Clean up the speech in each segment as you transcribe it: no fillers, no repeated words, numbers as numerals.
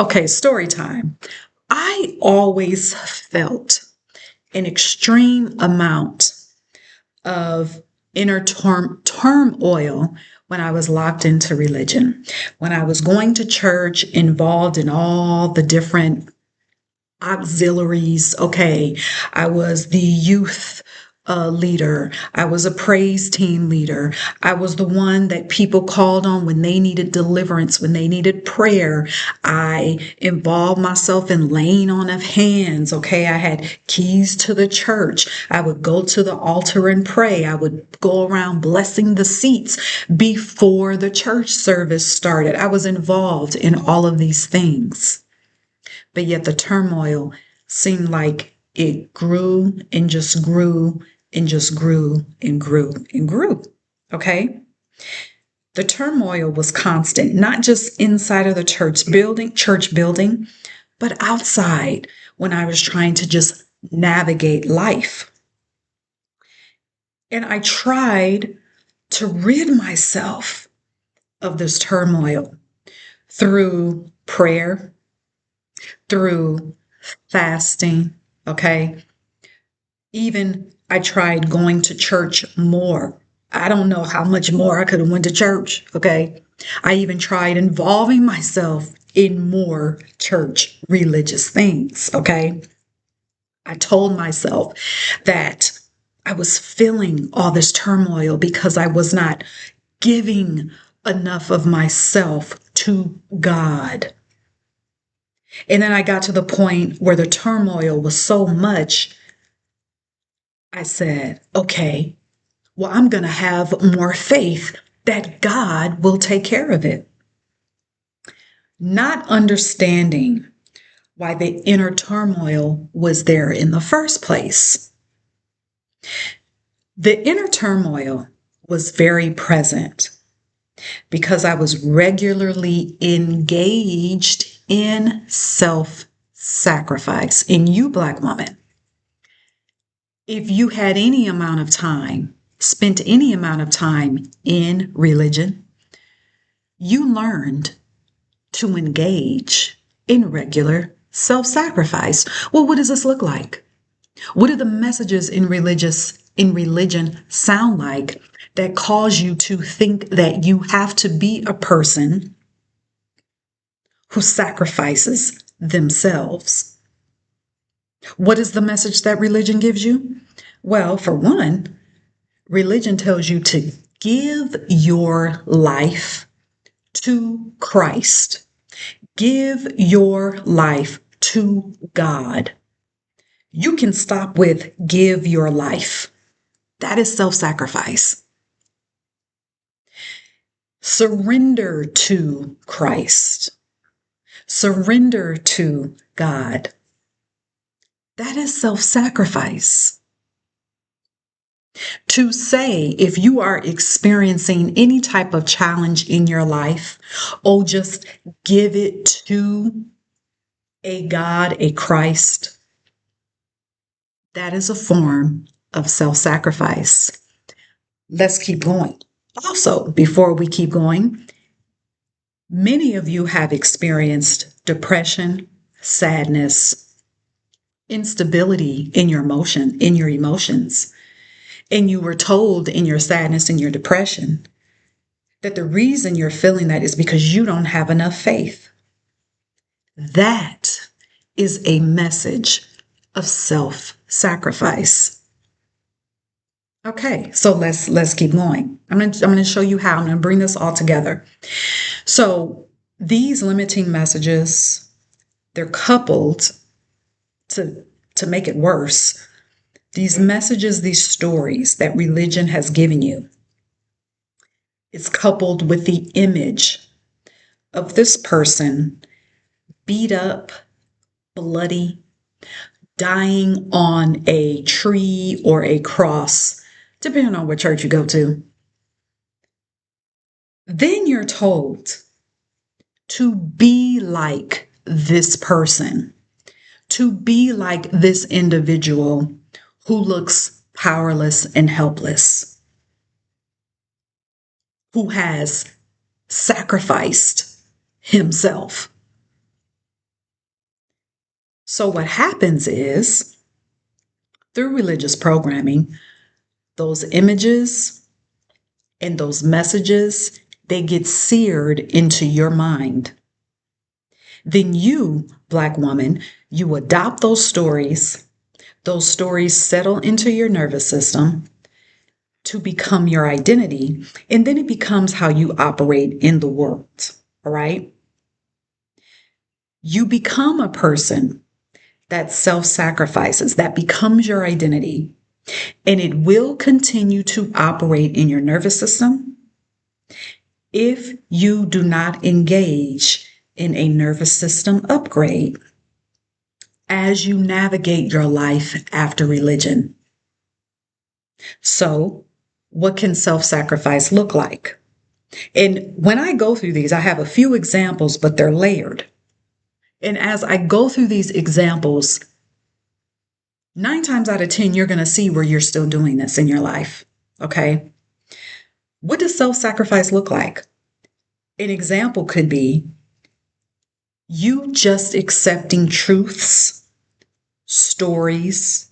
Okay, story time. I always felt an extreme amount of inner turmoil when I was locked into religion, when I was going to church, involved in all the different auxiliaries. Okay, I was the youth leader. I was a praise team leader. I was the one that people called on when they needed deliverance, when they needed prayer. I involved myself in laying on of hands. Okay, I had keys to the church. I would go to the altar and pray. I would go around blessing the seats before the church service started. I was involved in all of these things. But yet the turmoil seemed like it grew and just grew and just grew and grew and grew. Okay? The turmoil was constant, not just inside of the church building, but outside when I was trying to just navigate life. And I tried to rid myself of this turmoil through prayer, through fasting, okay? Even I tried going to church more. I don't know how much more I could have went to church, okay? I even tried involving myself in more church religious things, okay? I told myself that I was feeling all this turmoil because I was not giving enough of myself to God. And then I got to the point where the turmoil was so much, I said, okay, well, I'm going to have more faith that God will take care of it. Not understanding why the inner turmoil was there in the first place. The inner turmoil was very present because I was regularly engaged in self-sacrifice. In you, Black woman, if you had any amount of time, spent any amount of time in religion, you learned to engage in regular self-sacrifice. Well, what does this look like? What do the messages in religion sound like that cause you to think that you have to be a person who sacrifices themselves? What is the message that religion gives you? Well, for one, religion tells you to give your life to Christ. Give your life to God. You can stop with give your life. That is self-sacrifice. Surrender to Christ. Surrender to God. That is self-sacrifice. To say, if you are experiencing any type of challenge in your life, oh, just give it to a God, a Christ, that is a form of self-sacrifice. Let's keep going. Also, before we keep going, many of you have experienced depression, sadness, instability in your emotions. And you were told in your sadness and your depression that the reason you're feeling that is because you don't have enough faith. That is a message of self-sacrifice. Okay, so let's keep going. I'm gonna show you how. I'm gonna bring this all together. So these limiting messages, they're coupled to make it worse. These messages, these stories that religion has given you, it's coupled with the image of this person beat up, bloody, dying on a tree or a cross, depending on what church you go to. Then you're told to be like this person, to be like this individual who looks powerless and helpless, who has sacrificed himself. So what happens is, through religious programming, those images and those messages, they get seared into your mind. Then you, Black woman, you adopt those stories settle into your nervous system to become your identity, and then it becomes how you operate in the world, all right? You become a person that self-sacrifices, that becomes your identity, and it will continue to operate in your nervous system if you do not engage in a nervous system upgrade as you navigate your life after religion. So, what can self-sacrifice look like? And when I go through these, I have a few examples, but they're layered. And as I go through these examples, 9 times out of 10, you're going to see where you're still doing this in your life. Okay. What does self-sacrifice look like? An example could be you just accepting truths, stories,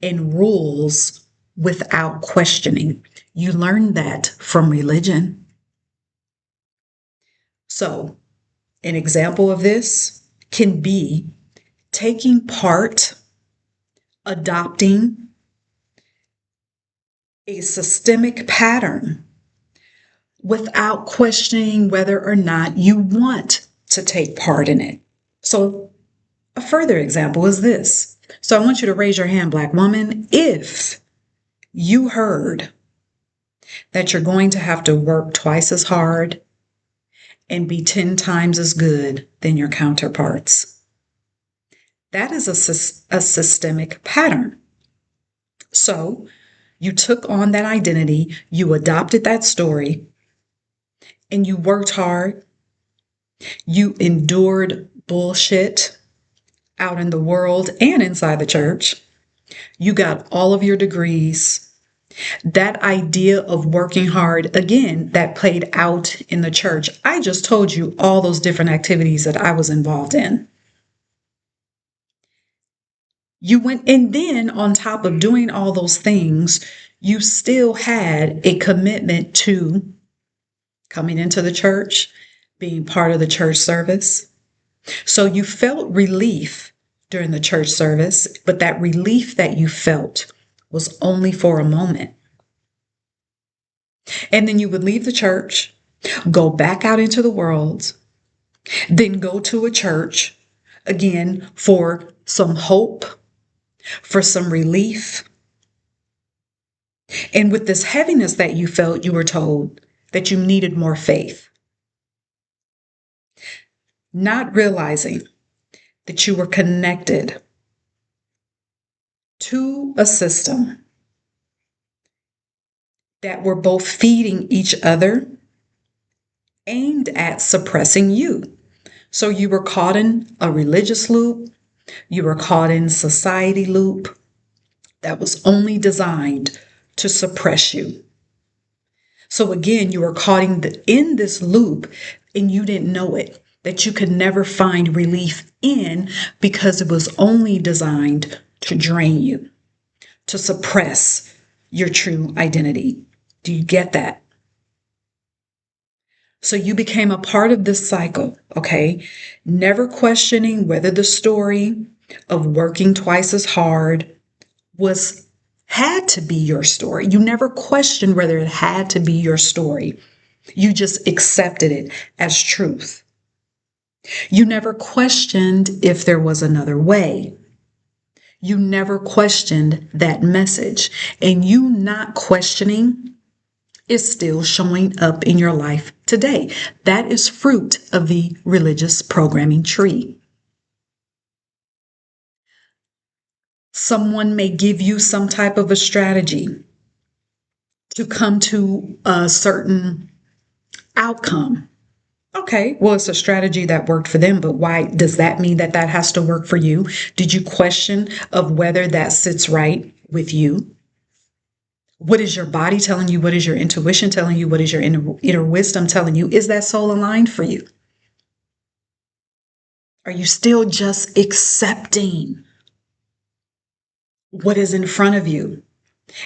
and rules without questioning. You learn that from religion. So, an example of this can be taking part, adopting a systemic pattern without questioning whether or not you want to take part in it. So, a further example is this. So, I want you to raise your hand, Black woman, if you heard that you're going to have to work twice as hard and be 10 times as good than your counterparts. That is a systemic pattern. So you took on that identity, you adopted that story, and you worked hard. You endured bullshit out in the world and inside the church. You got all of your degrees. That idea of working hard, again, that played out in the church. I just told you all those different activities that I was involved in. You went, and then on top of doing all those things, you still had a commitment to coming into the church, being part of the church service. So you felt relief during the church service, but that relief that you felt was only for a moment. And then you would leave the church, go back out into the world, then go to a church again for some hope, for some relief. And with this heaviness that you felt, you were told that you needed more faith. Not realizing that you were connected to a system that were both feeding each other, aimed at suppressing you. So you were caught in a religious loop, you were caught in society loop that was only designed to suppress you. So again, you were caught in this loop and you didn't know it, that you could never find relief in because it was only designed to drain you, to suppress your true identity. Do you get that? So you became a part of this cycle, okay? Never questioning whether the story of working twice as hard had to be your story. You never questioned whether it had to be your story. You just accepted it as truth. You never questioned if there was another way. You never questioned that message. And you not questioning is still showing up in your life today. That is fruit of the religious programming tree. Someone may give you some type of a strategy to come to a certain outcome. Okay, well, it's a strategy that worked for them, but why does that mean that that has to work for you? Did you question of whether that sits right with you? What is your body telling you? What is your intuition telling you? What is your inner wisdom telling you? Is that soul aligned for you? Are you still just accepting what is in front of you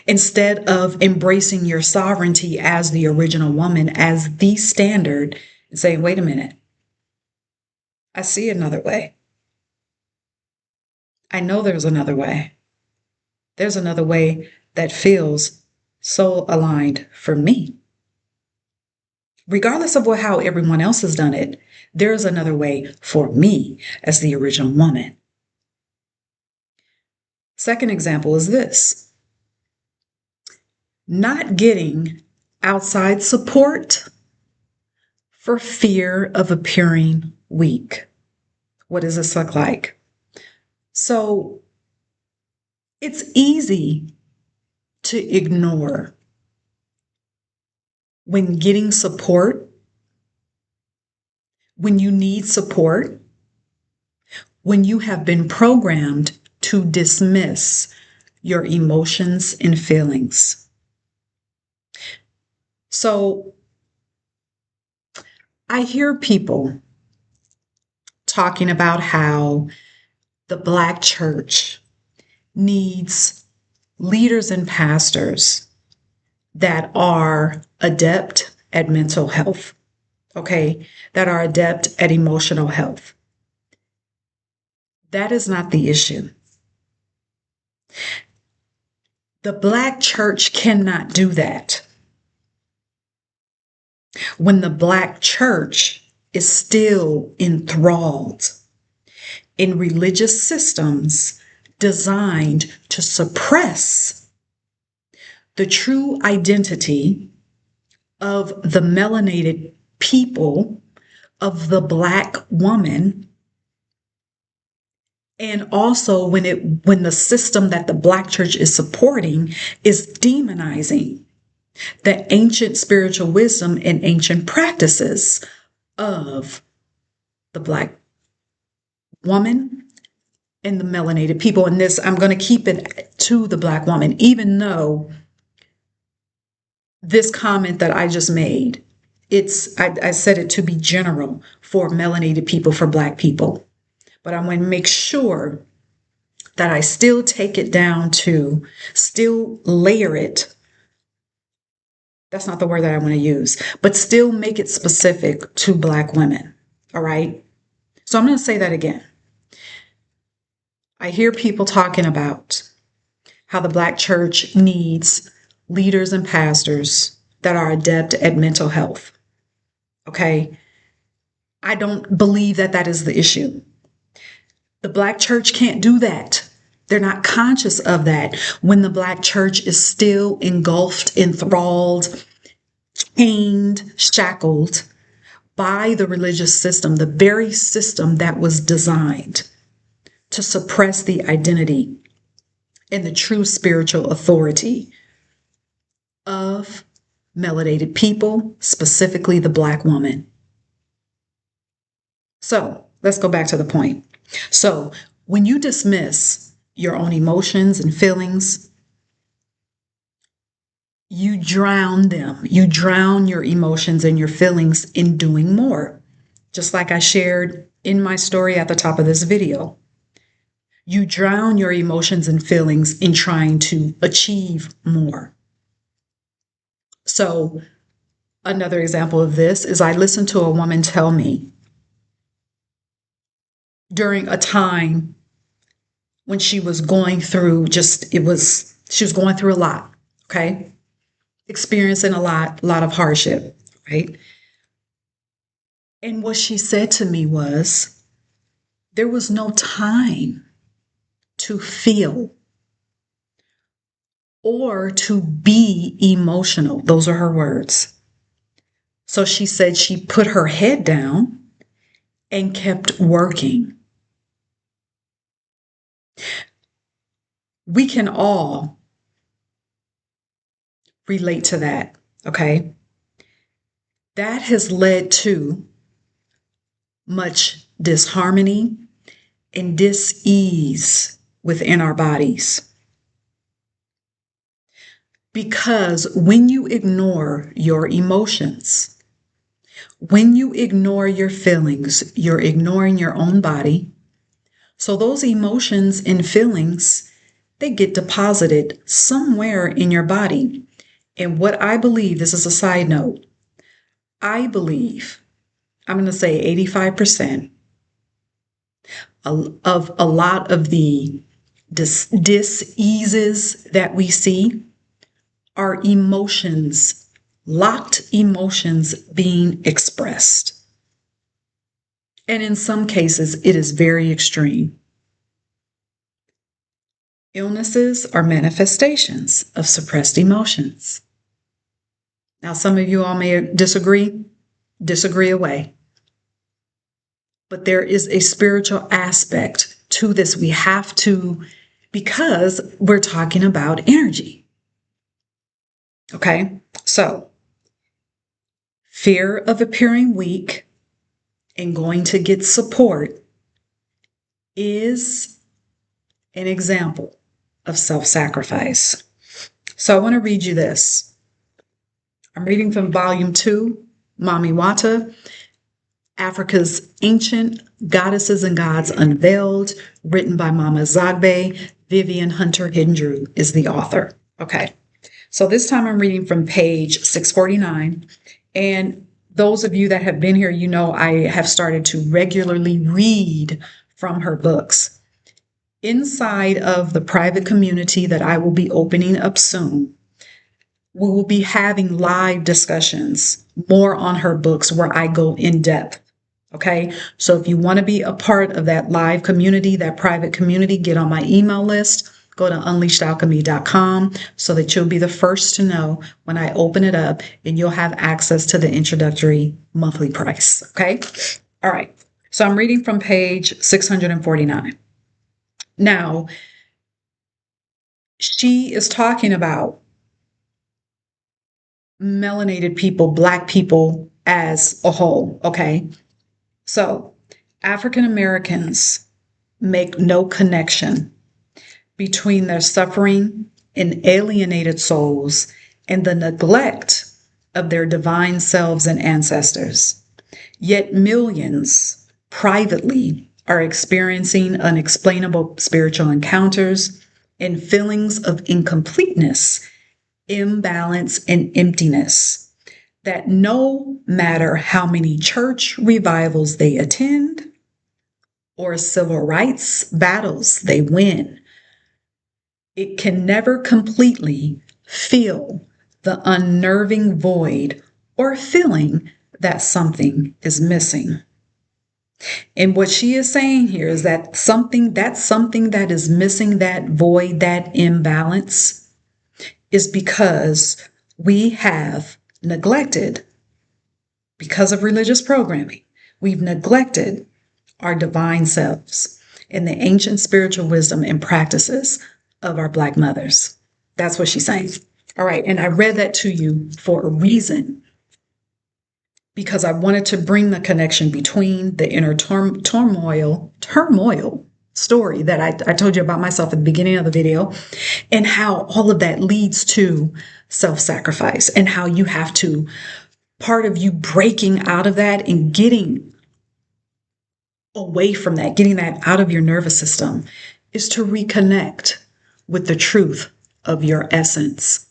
instead of embracing your sovereignty as the original woman, as the standard, and saying, wait a minute, I see another way. I know there's another way. There's another way that feels so aligned for me. Regardless of how everyone else has done it, there's another way for me as the original woman. Second example is this: not getting outside support for fear of appearing weak. What does this look like? So it's easy to ignore when getting support, when you need support, when you have been programmed to dismiss your emotions and feelings. So I hear people talking about how the Black church needs leaders and pastors that are adept at mental health, okay, that are adept at emotional health. That is not the issue. The Black church cannot do that when the Black church is still enthralled in religious systems designed to suppress the true identity of the melanated people, of the Black woman, and also when the system that the Black church is supporting is demonizing the ancient spiritual wisdom and ancient practices of the Black woman and the melanated people. And this, I'm going to keep it to the Black woman, even though this comment that I just made, I said it to be general for melanated people, for Black people. But I want to make sure that I still take it down to, still layer it. That's not the word that I want to use, but still make it specific to Black women. All right. So I'm going to say that again. I hear people talking about how the Black church needs leaders and pastors that are adept at mental health. Okay. I don't believe that that is the issue. The Black church can't do that. They're not conscious of that when the Black church is still engulfed, enthralled, chained, shackled by the religious system, the very system that was designed to suppress the identity and the true spiritual authority of melanated people, specifically the Black woman. So let's go back to the point. So when you dismiss your own emotions and feelings, you drown them. You drown your emotions and your feelings in doing more. Just like I shared in my story at the top of this video. You drown your emotions and feelings in trying to achieve more. So another example of this is I listened to a woman tell me during a time when she was going through she was going through a lot, okay? Experiencing a lot of hardship, right? And what she said to me was, there was no time to feel or to be emotional. Those are her words. So she said she put her head down and kept working. We can all relate to that, okay? That has led to much disharmony and dis-ease within our bodies. Because when you ignore your emotions, When you ignore your feelings, you're ignoring your own body. So those emotions and feelings, they get deposited somewhere in your body. And what I believe, this is a side note, I believe, I'm going to say 85% of a lot of the dis-eases that we see are emotions, locked emotions being expressed. And in some cases, it is very extreme. Illnesses are manifestations of suppressed emotions. Now, some of you all may disagree away. But there is a spiritual aspect to this. We have to, because we're talking about energy. Okay, so fear of appearing weak and going to get support is an example of self-sacrifice. So I want to read you this. I'm reading from volume 2, Mami Wata, Africa's Ancient Goddesses and Gods Unveiled, written by Mama Zagbe. Vivian Hunter Hindrew is the author. Okay, so this time I'm reading from page 649. And those of you that have been here, you know I have started to regularly read from her books. Inside of the private community that I will be opening up soon, we will be having live discussions more on her books where I go in depth. Okay, so if you want to be a part of that live community, that private community, get on my email list. Go to unleashedalchemy.com so that you'll be the first to know when I open it up, and you'll have access to the introductory monthly price. Okay, all right. So I'm reading from page 649. Now, she is talking about melanated people, Black people as a whole. Okay. So African Americans make no connection between their suffering and alienated souls and the neglect of their divine selves and ancestors. Yet millions privately are experiencing unexplainable spiritual encounters and feelings of incompleteness, imbalance, and emptiness that no matter how many church revivals they attend or civil rights battles they win, it can never completely fill the unnerving void or feeling that something is missing. And what she is saying here is that something that is missing, that void, that imbalance, is because we have neglected, because of religious programming, we've neglected our divine selves and the ancient spiritual wisdom and practices of our Black mothers. That's what she's saying. All right. And I read that to you for a reason, because I wanted to bring the connection between the inner turmoil story that I told you about myself at the beginning of the video, and how all of that leads to self-sacrifice, and how you have to, part of you breaking out of that and getting away from that, getting that out of your nervous system, is to reconnect with the truth of your essence,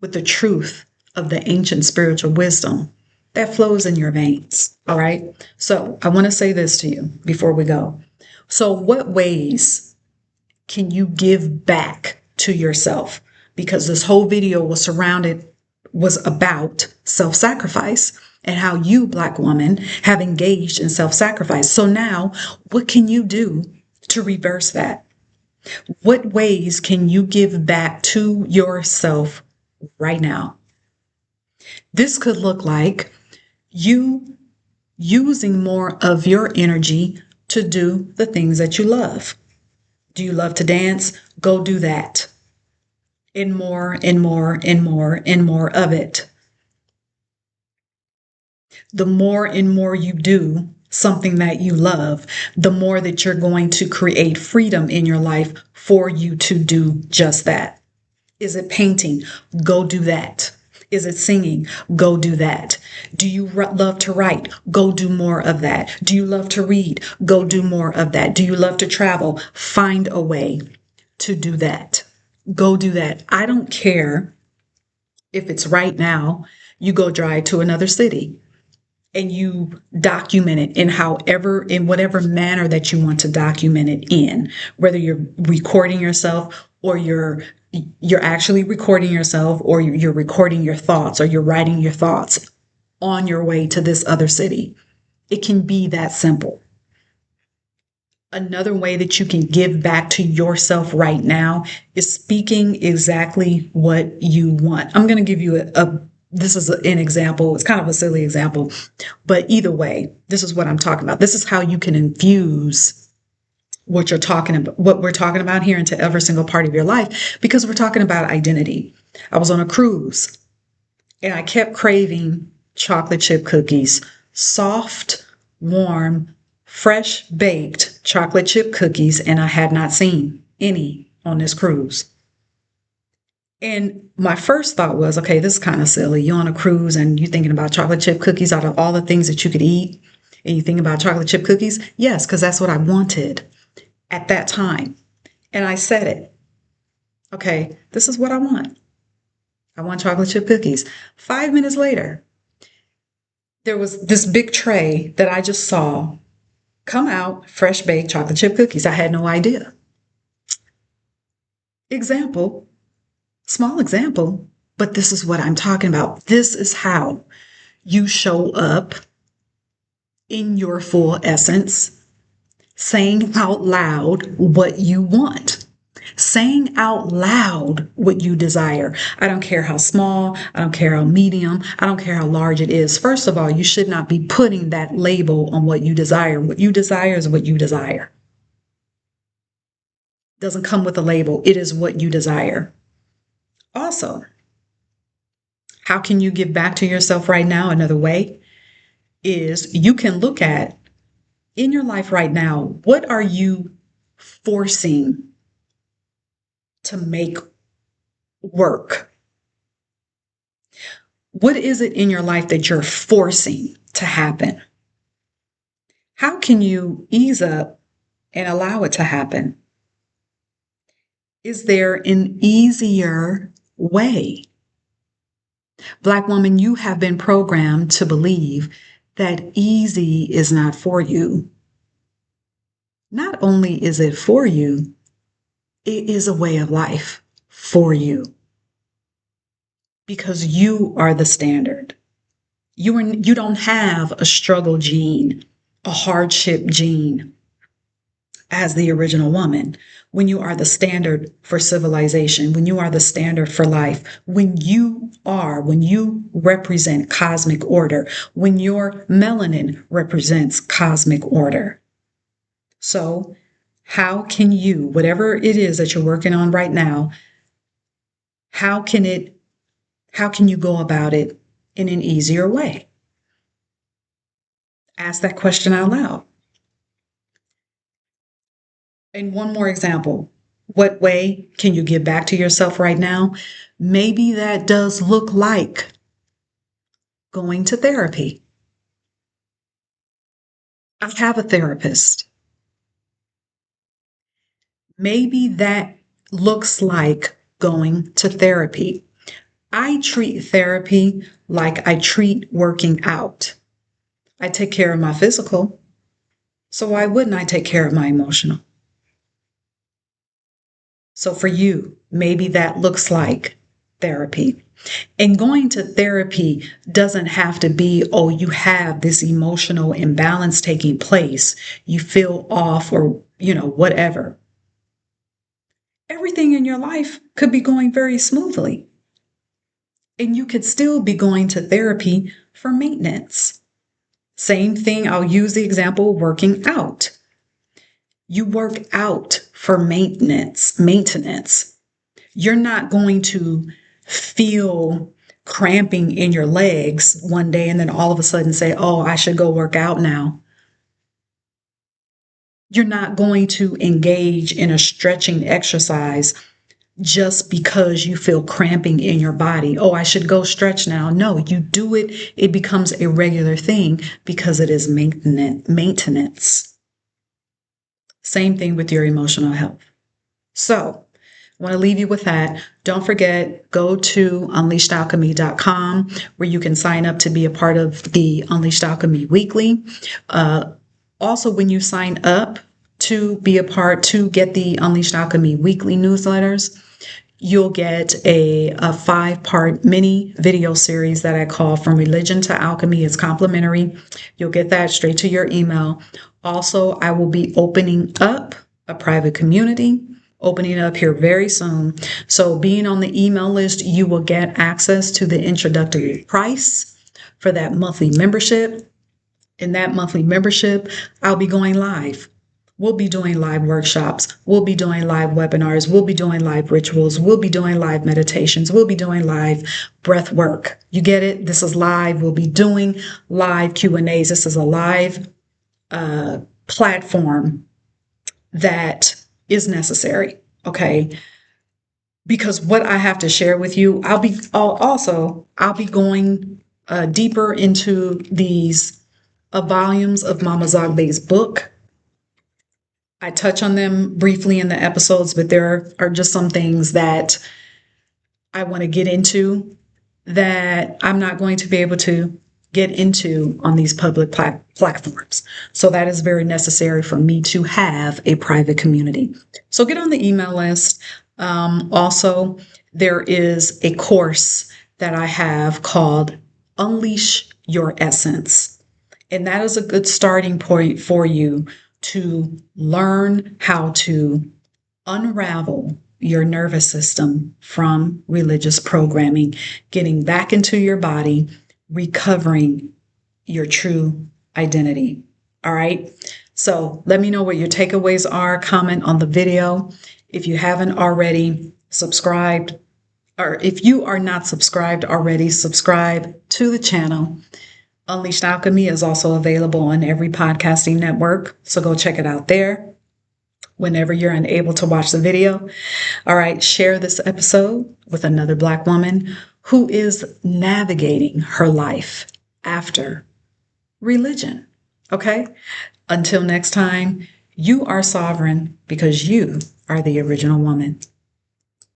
with the truth of the ancient spiritual wisdom that flows in your veins. All right. So I want to say this to you before we go. So what ways can you give back to yourself? Because this whole video was about self-sacrifice and how you, Black woman, have engaged in self-sacrifice. So now what can you do to reverse that? What ways can you give back to yourself right now? This could look like you using more of your energy to do the things that you love. Do you love to dance? Go do that. And more and more and more and more of it. The more and more you do something that you love, the more that you're going to create freedom in your life for you to do just that. Is it painting? Go do that. Is it singing? Go do that. Do you love to write? Go do more of that. Do you love to read? Go do more of that. Do you love to travel? Find a way to do that. Go do that. I don't care if it's right now, you go drive to another city and you document it in whatever manner that you want to document it in, whether you're recording yourself or you're actually recording yourself, or you're recording your thoughts, or you're writing your thoughts on your way to this other city. It can be that simple. Another way that you can give back to yourself right now is speaking exactly what you want. I'm going to give you this is an example. It's kind of a silly example, but either way, this is what I'm talking about. This is how you can infuse what we're talking about here into every single part of your life, because we're talking about identity. I was on a cruise and I kept craving chocolate chip cookies, soft, warm, fresh baked chocolate chip cookies, and I had not seen any on this cruise. And my first thought was, okay, this is kind of silly. You're on a cruise and you're thinking about chocolate chip cookies out of all the things that you could eat, and you think about chocolate chip cookies? Yes, because that's what I wanted at that time. And I said it. Okay, this is what I want. I want chocolate chip cookies. 5 minutes later, there was this big tray that I just saw come out, fresh baked chocolate chip cookies. I had no idea. Example, small example, but this is what I'm talking about. This is how you show up in your full essence, saying out loud what you want. Saying out loud what you desire. I don't care how small, I don't care how medium, I don't care how large it is. First of all, you should not be putting that label on what you desire. What you desire is what you desire. It doesn't come with a label. It is what you desire. Also, how can you give back to yourself right now? Another way is you can look at in your life right now, what are you forcing to make work? What is it in your life that you're forcing to happen? How can you ease up and allow it to happen? Is there an easier way? Black woman, you have been programmed to believe that easy is not for you. Not only is it for you, it is a way of life for you. Because you are the standard. You don't have a struggle gene, a hardship gene as the original woman. When you are the standard for civilization, when you are the standard for life, when you represent cosmic order, when your melanin represents cosmic order. So how can you, whatever it is that you're working on right now, how can you go about it in an easier way? Ask that question out loud. And one more example. What way can you give back to yourself right now? Maybe that does look like going to therapy. I have a therapist. Maybe that looks like going to therapy. I treat therapy like I treat working out. I take care of my physical, so why wouldn't I take care of my emotional? So for you, maybe that looks like therapy. And going to therapy doesn't have to be, oh, you have this emotional imbalance taking place. You feel off or, whatever. Everything in your life could be going very smoothly. And you could still be going to therapy for maintenance. Same thing, I'll use the example of working out. You work out for maintenance. You're not going to feel cramping in your legs one day and then all of a sudden say, oh, I should go work out now. You're not going to engage in a stretching exercise just because you feel cramping in your body. Oh, I should go stretch now. No, you do it. It becomes a regular thing because it is maintenance. Same thing with your emotional health. So I want to leave you with that. Don't forget, go to unleashedalchemy.com where you can sign up to be a part of the Unleashed Alchemy Weekly. Also, when you sign up to be a part, to get the Unleashed Alchemy Weekly newsletters, you'll get a 5-part mini video series that I call From Religion to Alchemy. It's complimentary. You'll get that straight to your email. Also, I will be opening up a private community, opening up here very soon. So being on the email list, you will get access to the introductory price for that monthly membership. In that monthly membership, I'll be going live. We'll be doing live workshops. We'll be doing live webinars. We'll be doing live rituals. We'll be doing live meditations. We'll be doing live breath work. You get it? This is live. We'll be doing live Q&As. This is a live platform that is necessary. Okay. Because what I have to share with you, I'll be going deeper into these volumes of Mama Zogbe's book. I touch on them briefly in the episodes, but there are just some things that I want to get into that I'm not going to be able to get into on these public platforms. So that is very necessary for me to have a private community. So get on the email list. Also, there is a course that I have called Unleash Your Essence. And that is a good starting point for you to learn how to unravel your nervous system from religious programming, getting back into your body, recovering your true identity. All right. So let me know what your takeaways are. Comment on the video. If you haven't already subscribed, or if you are not subscribed already, subscribe to the channel. Unleashed Alchemy is also available on every podcasting network, so go check it out there whenever you're unable to watch the video. All right, share this episode with another Black woman who is navigating her life after religion. Okay? Until next time, you are sovereign because you are the original woman.